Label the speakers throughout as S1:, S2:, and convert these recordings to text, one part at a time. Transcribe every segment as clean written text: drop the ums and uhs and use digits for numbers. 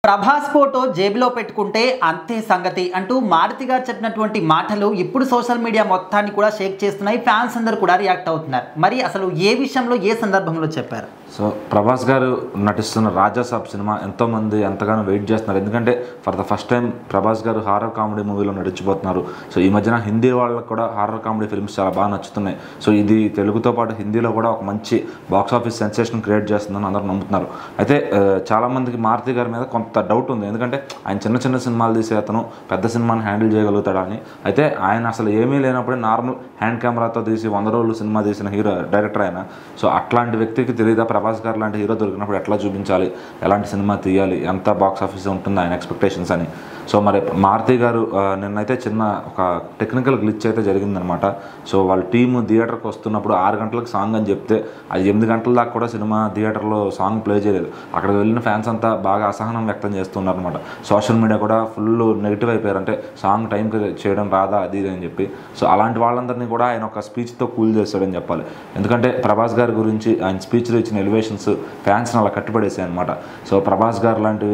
S1: Prabhas photo జేబులో పెట్టుకుంటే అంతే సంగతి అంటూ మారుతి గారు చెప్పినటువంటి మాటలు ఇప్పుడు సోషల్ మీడియా మొత్తాన్ని కూడా షేక్ చేస్తున్నాయి. ఫ్యాన్స్ అందరూ కూడా రియాక్ట్ అవుతున్నారు. మరి అసలు ఏ విషయంలో ఏ సందర్భంలో చెప్పారు?
S2: సో ప్రభాస్ గారు నటిస్తున్న రాజాసాబ్ సినిమా ఎంతోమంది ఎంతగానో వెయిట్ చేస్తున్నారు. ఎందుకంటే for the first time Prabhas గారు హారర్ కామెడీ మూవీలో నడిచిపోతున్నారు. సో ఈ మధ్యన హిందీ వాళ్ళకి కూడా హారర్ కామెడీ ఫిల్మ్స్ చాలా బాగా నచ్చుతున్నాయి. సో ఇది తెలుగుతో పాటు హిందీలో కూడా ఒక మంచి బాక్స్ ఆఫీస్ సెన్సేషన్ క్రియేట్ చేస్తుందని అందరూ నమ్ముతున్నారు. అయితే చాలామందికి మారుతి గారి మీద కొంత డౌట్ ఉంది. ఎందుకంటే ఆయన చిన్న చిన్న సినిమాలు తీసే అతను పెద్ద సినిమాని హ్యాండిల్ చేయగలుగుతాడా అని. అయితే ఆయన అసలు ఏమీ లేనప్పుడే నార్మల్ హ్యాండ్ కెమెరాతో తీసి 100 రోజులు సినిమా తీసిన డైరెక్టర్ ఆయన. సో అట్లాంటి వ్యక్తికి తెలియదా ప్రభాస్ గారు లాంటి హీరో దొరికినప్పుడు ఎట్లా చూపించాలి, ఎలాంటి సినిమా తీయాలి, ఎంత బాక్స్ ఆఫీస్ ఉంటుంది ఆయన ఎక్స్పెక్టేషన్స్ అని. సో మరి మారుతి గారు నిన్నైతే చిన్న ఒక టెక్నికల్ గ్లిచ్ అయితే జరిగిందనమాట. సో వాళ్ళ టీము థియేటర్కి వస్తున్నప్పుడు 6 గంటలకు సాంగ్ అని చెప్తే అది 8 గంటల దాకా కూడా సినిమా థియేటర్లో సాంగ్ ప్లే చేయలేదు. అక్కడికి వెళ్ళిన ఫ్యాన్స్ అంతా బాగా అసహనం వ్యక్తం చేస్తున్నారు అనమాట. సోషల్ మీడియా కూడా ఫుల్ నెగిటివ్ అయిపోయారు. అంటే సాంగ్ టైంకి చేయడం రాదా అది ఇది అని చెప్పి. సో అలాంటి వాళ్ళందరినీ కూడా ఆయన ఒక స్పీచ్తో కూల్ చేస్తాడని చెప్పాలి. ఎందుకంటే ప్రభాస్ గారి గురించి ఆయన స్పీచ్లో ఇచ్చిన ఎలివేషన్స్ ఫ్యాన్స్ని అలా కట్టుబడేసాయి అనమాట. సో ప్రభాస్ గారు లాంటి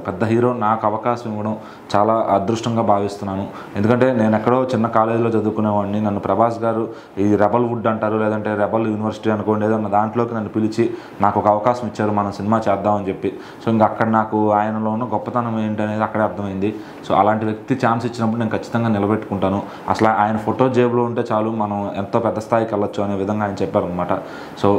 S2: పెద్ద హీరో నాకు అవకాశం ఇవ్వడం చాలా అదృష్టంగా భావిస్తున్నాను. ఎందుకంటే నేను ఎక్కడో చిన్న కాలేజీలో చదువుకునేవాడిని. నన్ను ప్రభాస్ గారు ఈ రెబల్ వుడ్ అంటారు, లేదంటే రెబల్ యూనివర్సిటీ అనుకోండి, ఏదన్నా దాంట్లోకి నన్ను పిలిచి నాకు ఒక అవకాశం ఇచ్చారు మనం సినిమా చేద్దామని చెప్పి. సో ఇంకా అక్కడ నాకు ఆయనలో ఉన్న గొప్పతనం ఏంటి అనేది అక్కడే అర్థమైంది. సో అలాంటి వ్యక్తి ఛాన్స్ ఇచ్చినప్పుడు నేను ఖచ్చితంగా నిలబెట్టుకుంటాను. అసలు ఆయన ఫోటో జేబులో ఉంటే చాలు మనం ఎంతో పెద్ద స్థాయికి వెళ్ళొచ్చు అనే విధంగా ఆయన చెప్పారనమాట. సో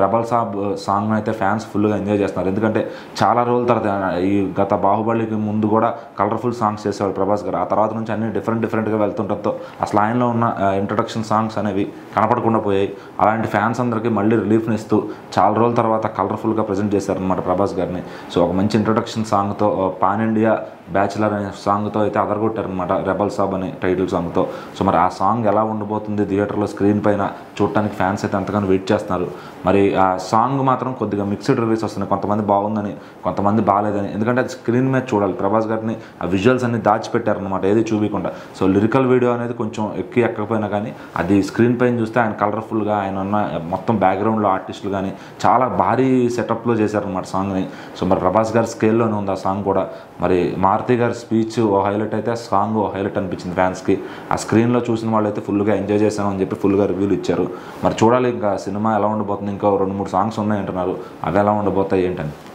S2: రెబల్ సాబ్ సాంగ్ అయితే ఫ్యాన్స్ ఫుల్గా ఎంజాయ్ చేస్తున్నారు. ఎందుకంటే చాలా రోజుల తర్వాత ఈ గత బాహుబలికి ముందు కూడా కలర్ఫుల్ సాంగ్స్ చేసేవాళ్ళు ప్రభాస్ గారు. ఆ తర్వాత నుంచి అన్ని డిఫరెంట్గా వెళ్తుండటంతో అసలు ఆయనలో ఉన్న ఇంట్రొడక్షన్ సాంగ్స్ అనేవి కనపడకుండా పోయాయి. అలాంటి ఫ్యాన్స్ అందరికీ మళ్ళీ రిలీఫ్ని ఇస్తూ చాలా రోజుల తర్వాత కలర్ఫుల్గా ప్రజెంట్ చేశారనమాట ప్రభాస్ గారిని. సో ఒక మంచి ఇంట్రొడక్షన్ సాంగ్తో పాన్ ఇండియా బ్యాచులర్ అనే సాంగ్తో అయితే అదరగొట్టారనమాట, రెబల్ సాబ్ అనే టైటిల్ సాంగ్తో. సో మరి ఆ సాంగ్ ఎలా ఉండబోతుంది థియేటర్లో స్క్రీన్ పైన చూడటానికి ఫ్యాన్స్ అయితే అంతగానో వెయిట్ చేస్తున్నారు. మరి ఆ సాంగ్ మాత్రం కొద్దిగా మిక్స్డ్ రివ్యూస్ వస్తున్నాయి. కొంతమంది బాగుందని, కొంతమంది బాగాలేదని. ఎందుకంటే అది స్క్రీన్ మీద చూడాలి. ప్రభాస్ గారిని ఆ విజువల్స్ అన్ని దాచిపెట్టారనమాట, ఏది చూపించకుండా. సో లిరికల్ వీడియో అనేది కొంచెం ఎక్కకపోయినా కానీ అది స్క్రీన్ పైన చూస్తే ఆయన కలర్ఫుల్గా ఆయన ఉన్న మొత్తం బ్యాక్గ్రౌండ్లో ఆర్టిస్టులు కానీ చాలా భారీ సెటప్లో చేశారనమాట సాంగ్ని. సో మరి ప్రభాస్ గారి స్కేల్లోనే ఉంది ఆ సాంగ్ కూడా. మరి మారుతి గారి స్పీచ్ ఓ హైలైట్ అయితే ఆ సాంగ్ ఓ హైలైట్ అనిపించింది ఫ్యాన్స్కి. ఆ స్క్రీన్లో చూసిన వాళ్ళు అయితే ఫుల్గా ఎంజాయ్ చేశాను అని చెప్పి ఫుల్గా రివ్యూలు ఇచ్చారు. మరి చూడాలి ఇంకా సినిమా ఎలా ఉండబోతుంది. ఇంకా 2-3 సాంగ్స్ ఉన్నాయి అంటున్నారు, అవి ఎలా ఉండబోతాయి ఏంటని.